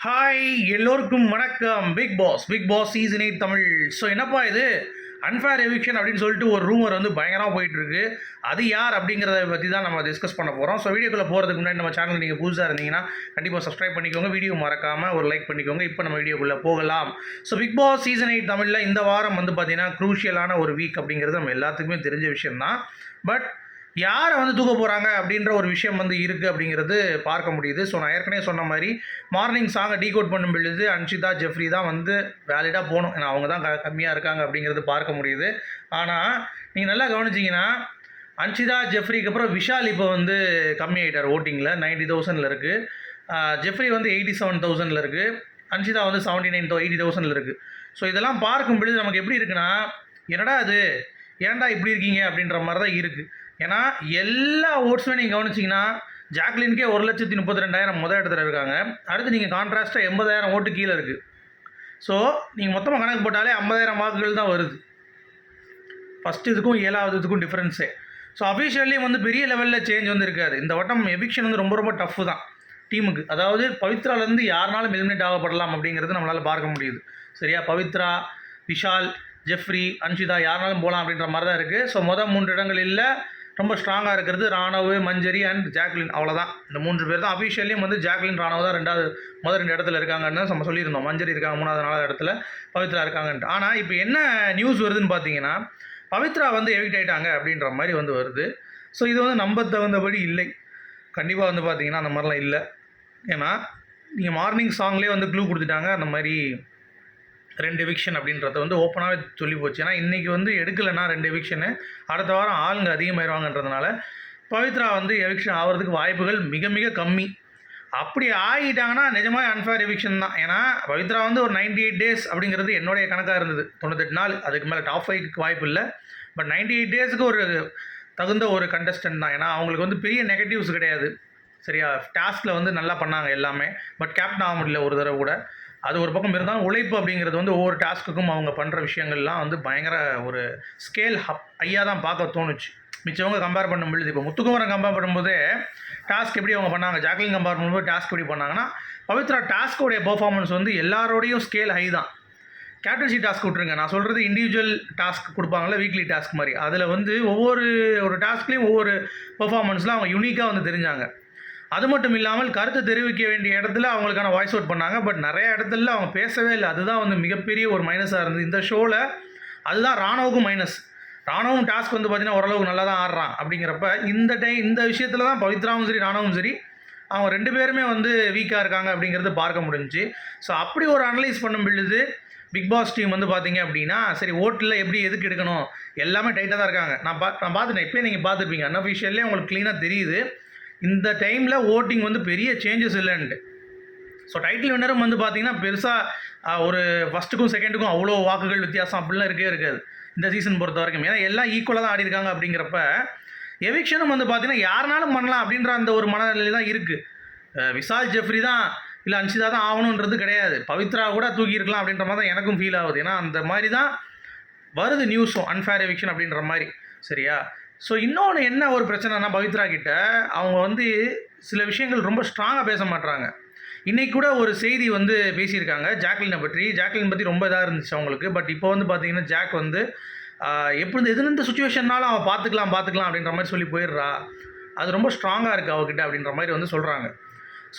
Hi எல்லோருக்கும் வணக்கம். Bigg Boss season 8 Tamil. So என்னப்பா இது அன்ஃபேர் எவிக்ஷன் அப்படின்னு சொல்லிட்டு ஒரு ரூமர் வந்து பயங்கரமாக போயிட்டுருக்கு. அது யார் அப்படிங்கிறத பற்றி தான் நம்ம டிஸ்கஸ் பண்ண போகிறோம். ஸோ வீடியோக்குள்ளே போகிறதுக்கு முன்னாடி நம்ம சேனல் நீங்கள் புதுசாக இருந்தீங்கன்னா கண்டிப்பாக சப்ஸ்கிரைப் பண்ணிக்கோங்க, வீடியோ மறக்காமல் ஒரு லைக் பண்ணிக்கோங்க. இப்போ நம்ம வீடியோக்குள்ளே போகலாம். ஸோ பிக் பாஸ் சீசன் 8 தமிழில் இந்த வாரம் வந்து பார்த்திங்கன்னா க்ரூஷியலான ஒரு வீக் அப்படிங்கிறது நம்ம எல்லாத்துக்குமே தெரிஞ்ச விஷயம்தான். பட் யாரை வந்து தூக்க போகிறாங்க அப்படின்ற ஒரு விஷயம் வந்து இருக்குது அப்படிங்கிறது பார்க்க முடியுது. ஸோ நான் ஏற்கனவே சொன்ன மாதிரி மார்னிங் சாங்கை டீகோட் பண்ணும் பொழுது அன்ஷிதா ஜெஃப்ரி தான் வந்து வேலிடாக போகணும். ஏன்னா அவங்க தான் கம்மியாக இருக்காங்க அப்படிங்கிறது பார்க்க முடியுது. ஆனால் நீங்கள் நல்லா கவனிச்சிங்கன்னா அன்ஷிதா ஜெஃப்ரிக்கு அப்புறம் விஷால் இப்போ வந்து கம்மியாகிட்டார் ஓட்டிங்கில். 90,000 இருக்குது. ஜெஃப்ரி வந்து 87,000 இருக்குது. அன்ஷிதா வந்து 80,000 இருக்குது. ஸோ இதெல்லாம் பார்க்கும் பொழுது நமக்கு எப்படி இருக்குன்னா, என்னடா அது ஏன்டா இப்படி இருக்கீங்க அப்படின்ற மாதிரி தான் இருக்குது. ஏன்னா எல்லா ஓட்ஸுமே நீங்கள் கவனிச்சிங்கன்னா ஜாக்லினுக்கே 1,32,000 முதல் இடத்துல இருக்காங்க. அடுத்து நீங்கள் கான்ட்ராஸ்ட்டாக 80,000 ஓட்டு கீழே இருக்குது. ஸோ நீங்கள் மொத்தமாக கணக்கு போட்டாலே 50,000 வாக்குகள் தான் வருது. ஃபஸ்ட்டு இதுக்கும் 7வது இதுக்கும் டிஃப்ரென்ஸே. ஸோ அஃபிஷியல்லையும் வந்து பெரிய லெவலில் சேஞ்ச் வந்து இருக்காது. இந்த வட்டம் எவிக்ஷன் வந்து ரொம்ப ரொம்ப டஃப்பு தான் டீமுக்கு. அதாவது பவித்ராலேருந்து யாருனாலும் எலிமினேட் ஆகப்படலாம் அப்படிங்கிறது நம்மளால் பார்க்க முடியுது. சரியா? பவித்ரா, விஷால், ஜெஃப்ரி, அன்ஷிதா யாருனாலும் போகலாம் அப்படின்ற மாதிரி தான் இருக்குது. ஸோ மொதல் 3 இடங்களில் ரொம்ப ஸ்ட்ராங்காக இருக்கிறது ராணவ், மஞ்சரி அண்ட் ஜாக்லின். அவ்வளோதான். இந்த 3 பேர் தான். அஃபிஷியலையும் வந்து ஜாக்லின், ராணவ் தான் முதல் 2 இடத்துல இருக்காங்கன்னு நம்ம சொல்லியிருந்தோம். மஞ்சரி இருக்காங்க 3வது 4வது இடத்துல, பவித்ரா இருக்காங்கன்ட்டு. ஆனால் இப்போ என்ன நியூஸ் வருதுன்னு பார்த்தீங்கன்னா, பவித்ரா வந்து எவிக்ட் ஆகிட்டாங்க அப்படின்ற மாதிரி வந்து வருது. ஸோ இது வந்து நம்ப தகுந்தபடி இல்லை. கண்டிப்பாக வந்து பார்த்தீங்கன்னா அந்த மாதிரிலாம் இல்லை. ஏன்னா நீங்கள் மார்னிங் சாங்லேயே வந்து க்ளூ கொடுத்துட்டாங்க. அந்த மாதிரி 2 எவிக்ஷன் அப்படின்றத வந்து ஓப்பனாகவே சொல்லி போச்சு. ஏன்னா இன்றைக்கி வந்து எடுக்கலைன்னா 2 எவிக்ஷனு அடுத்த வாரம் ஆளுங்க அதிகமாகிடுவாங்கன்றதுனால பவித்ரா வந்து எவிக்ஷன் ஆகிறதுக்கு வாய்ப்புகள் மிக மிக கம்மி. அப்படி ஆகிட்டாங்கன்னா நிஜமாக அன்ஃபேர் எவிக்ஷன் தான். ஏன்னா பவித்ரா வந்து ஒரு 98 டேஸ் அப்படிங்கிறது என்னுடைய கணக்காக இருந்தது. 98 நாள், அதுக்கு மேலே டாப் 5க்கு வாய்ப்பு இல்லை. பட் 98 டேஸுக்கு ஒரு தகுந்த ஒரு கண்டஸ்டன்ட் தான். ஏன்னா அவங்களுக்கு வந்து பெரிய நெகட்டிவ்ஸ் கிடையாது. சரியா? டாஸ்கில் வந்து நல்லா பண்ணாங்க எல்லாமே. பட் கேப்டன் ஆக முடியல ஒரு தடவை கூட. அது ஒரு பக்கம் இருந்தாலும் உழைப்பு அப்படிங்கிறது வந்து ஒவ்வொரு டாஸ்க்குக்கும் அவங்க பண்ணுற விஷயங்கள்லாம் வந்து பயங்கர ஒரு ஸ்கேல் ஐயா தான் பார்க்க தோணுச்சு. மிச்சவங்க கம்பேர் பண்ணும்பொழுது இப்போ முத்துக்குமரன் கம்பேர் பண்ணும்போதே டாஸ்க் எப்படி அவங்க பண்ணாங்க, ஜாக்லின் கம்பேர் பண்ணும்போது டாஸ்க் எப்படி பண்ணாங்கன்னா, பவித்ரா டாஸ்கோடைய பெர்ஃபார்மன்ஸ் வந்து எல்லாரோடையும் ஸ்கேல் ஹை தான். கேப்டன்சி டாஸ்க் விட்ருங்க, நான் சொல்கிறது இண்டிவிஜுவல் டாஸ்க் கொடுப்பாங்களே வீக்லி டாஸ்க் மாதிரி. அதில் வந்து ஒரு டாஸ்க்லேயும் ஒவ்வொரு பெர்ஃபார்மன்ஸில் அவங்க யூனிக்காக வந்து தெரிஞ்சாங்க. அது மட்டும் இல்லாமல் கருத்து தெரிவிக்க வேண்டிய இடத்துல அவங்களுக்கான வாய்ஸ் அவுட் பண்ணாங்க. பட் நிறைய இடத்துல அவங்க பேசவே இல்லை. அதுதான் வந்து மிகப்பெரிய ஒரு மைனஸாக இருந்தது இந்த ஷோவில். அதுதான் ராணுவுக்கும் மைனஸ். ராணுவும் டாஸ்க் வந்து பார்த்திங்கன்னா ஓரளவுக்கு நல்லா தான் ஆடுறான். அப்படிங்கிறப்ப இந்த விஷயத்தில் தான் பவித்ராவும் சரி ராணுவும் சரி அவங்க 2 பேருமே வந்து வீக்காக இருக்காங்க அப்படிங்கிறது பார்க்க முடிஞ்சிச்சு. ஸோ அப்படி ஒரு அனலைஸ் பண்ணும் பொழுது பிக் பாஸ் டீம் வந்து பார்த்தீங்க அப்படின்னா, சரி ஓட்டில் எப்படி எதுக்கு எடுக்கணும் எல்லாமே டைட்டாக தான் இருக்காங்க. நான் பார்த்துட்டேன். இப்போயே நீங்கள் பார்த்துருப்பீங்க. அன்அஃபிஷியல்லே உங்களுக்கு க்ளீனாக தெரியுது இந்த டைமில் ஓட்டிங் வந்து பெரிய சேஞ்சஸ் இல்லைன்ட்டு. ஸோ டைட்டில் வின்னரும் வந்து பார்த்திங்கன்னா பெருசாக ஒரு ஃபஸ்ட்டுக்கும் செகண்டுக்கும் அவ்வளோ வாக்குகள் வித்தியாசம் அப்படிலாம் இருக்காது இந்த சீசன் பொறுத்த வரைக்கும். ஏன்னா எல்லாம் ஈக்குவலாக தான் ஆடி இருக்காங்க. அப்படிங்கிறப்ப எவிக்ஷனும் வந்து பார்த்திங்கன்னா யாருனாலும் பண்ணலாம் அப்படின்ற அந்த ஒரு மனநிலை தான் இருக்குது. விஷால், ஜெஃப்ரி தான் இல்லை அன்ஷிதா தான் ஆகணுன்றது கிடையாது. பவித்ரா கூட தூக்கியிருக்கலாம் அப்படின்ற மாதிரி தான் எனக்கும் ஃபீல் ஆகுது. ஏன்னா அந்த மாதிரி தான் வருது நியூஸும், அன்ஃபேர் எவிக்ஷன் அப்படின்ற மாதிரி. சரியா? ஸோ இன்னொன்று என்ன ஒரு பிரச்சனைனா, பவித்ரா கிட்ட அவங்க வந்து சில விஷயங்கள் ரொம்ப ஸ்ட்ராங்காக பேச மாட்டுறாங்க. இன்றைக்கி கூட ஒரு செய்தி வந்து பேசியிருக்காங்க ஜாக்லினை பற்றி. ஜாக்லின் பற்றி ரொம்ப இதாக இருந்துச்சு அவங்களுக்கு. பட் இப்போ வந்து பார்த்திங்கன்னா ஜாக் வந்து எப்படி எதுலேருந்து சுச்சுவேஷன்னாலும் அவன் பார்த்துக்கலாம் அப்படின்ற மாதிரி சொல்லி போயிடுறா. அது ரொம்ப ஸ்ட்ராங்காக இருக்குது அவகிட்ட அப்படின்ற மாதிரி வந்து சொல்கிறாங்க.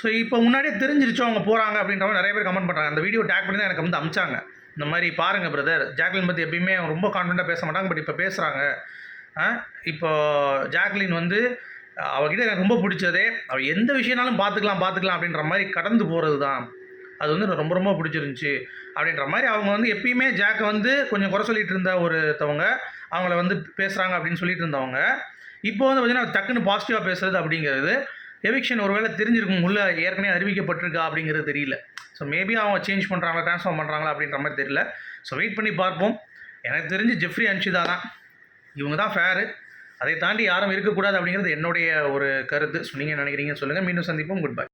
ஸோ இப்போ முன்னாடியே தெரிஞ்சிருச்சோ அவங்க போகிறாங்க அப்படின்ற மாதிரி நிறைய பேர் கமெண்ட் பண்ணுறாங்க. அந்த வீடியோ டேக் பண்ணி தான் எனக்கு வந்து அமிச்சாங்க. இந்த மாதிரி பாருங்கள் பிரதர், ஜாக்லின் பற்றி எப்பயுமே அவங்க ரொம்ப கான்ஃபிடென்ட்டாக பேச மாட்டாங்க. பட் இப்போ பேசுகிறாங்க. இப்போ ஜாக்லின் வந்து அவகிட்ட எனக்கு ரொம்ப பிடிச்சதே அவள் எந்த விஷயம்னாலும் பார்த்துக்கலாம் அப்படின்ற மாதிரி கடந்து போகிறது தான். அது வந்து ரொம்ப ரொம்ப பிடிச்சிருந்துச்சி அப்படின்ற மாதிரி அவங்க வந்து எப்பயுமே ஜாக்கை வந்து கொஞ்சம் குறை சொல்லிகிட்டு இருந்த ஒருத்தவங்க அவங்கள வந்து பேசுகிறாங்க அப்படின்னு சொல்லிட்டு இருந்தவங்க இப்போ வந்து பார்த்திங்கன்னா டக்குன்னு பாசிட்டிவாக பேசுகிறது அப்படிங்கிறது எவிக்ஷன் ஒருவேளை தெரிஞ்சிருக்கும், உள்ள ஏற்கனவே அறிவிக்கப்பட்டிருக்கா அப்படிங்கிறது தெரியல. ஸோ மேபி அவங்க சேஞ்ச் பண்ணுறாங்களா, ட்ரான்ஸ்ஃபார்ம் பண்ணுறாங்களா அப்படின்ற மாதிரி தெரியல. ஸோ வெயிட் பண்ணி பார்ப்போம். எனக்கு தெரிஞ்சு ஜெஃப்ரி, அன்ஷிதா தான் இவங்க தான் ஃபேரு. அதை தாண்டி யாரும் இருக்கக்கூடாது அப்படிங்கிறது என்னுடைய ஒரு கருத்து. ஸோ நீங்கள் நினைக்கிறீங்கன்னு சொல்லுங்கள். மீண்டும் சந்திப்போம். Good bye.